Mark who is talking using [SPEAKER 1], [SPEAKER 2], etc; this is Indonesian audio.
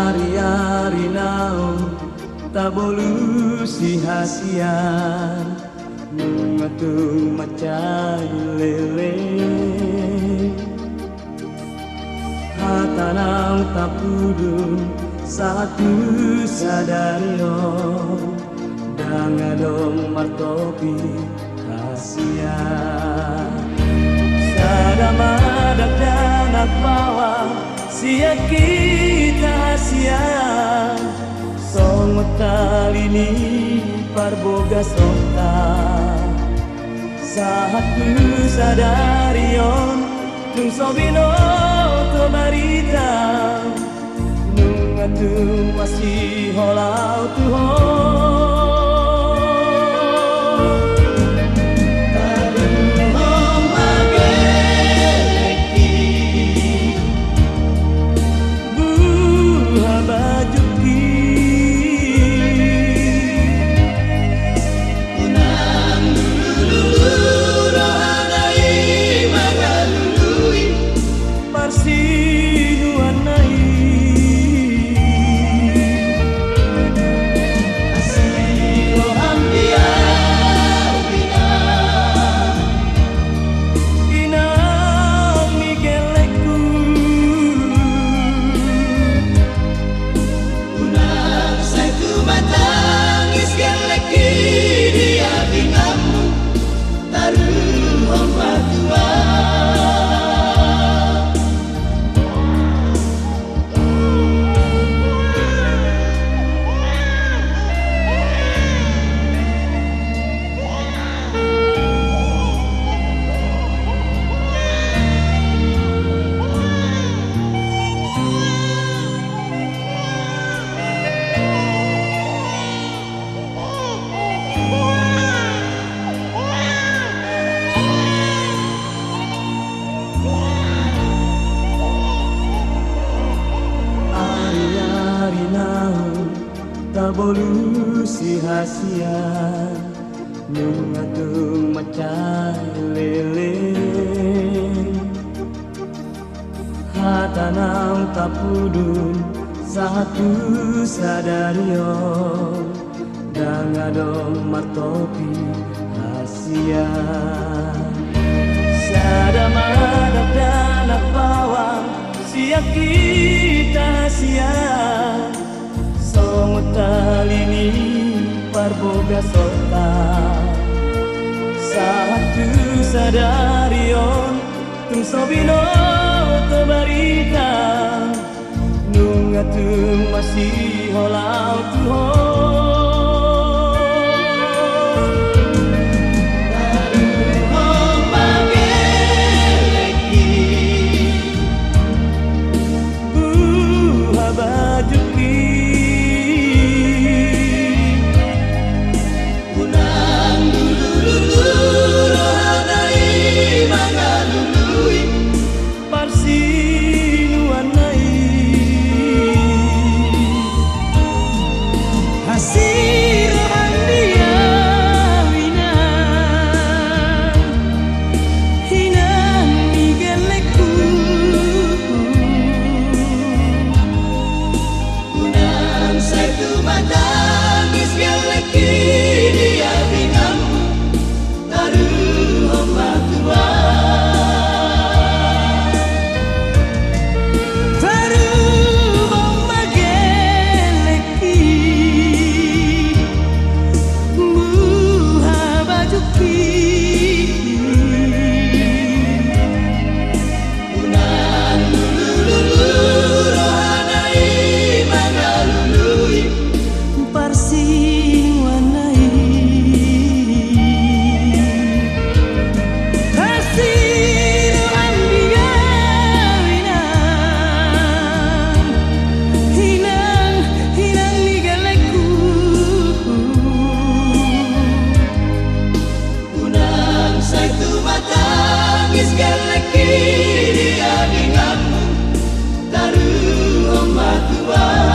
[SPEAKER 1] Ari-ari naon tabolu si hasian mengatung macai lele hatanang tapudun satu sadario dangadong martopi hasian sadamadak danak bawah sia kita hasian song talini parboga sota satu sadarion nung sobino to barita nung atung masih holau tuho tabolu si hasian nung atung macai lele hatanang tapudun satu sadario dangadong martopi hasian sadamadak danak bawang sia kita hasian song talini parboga sota satu sadarion tung sobino to barita nung atung masih holau tuho
[SPEAKER 2] Dia denganmu taruh ombak tua.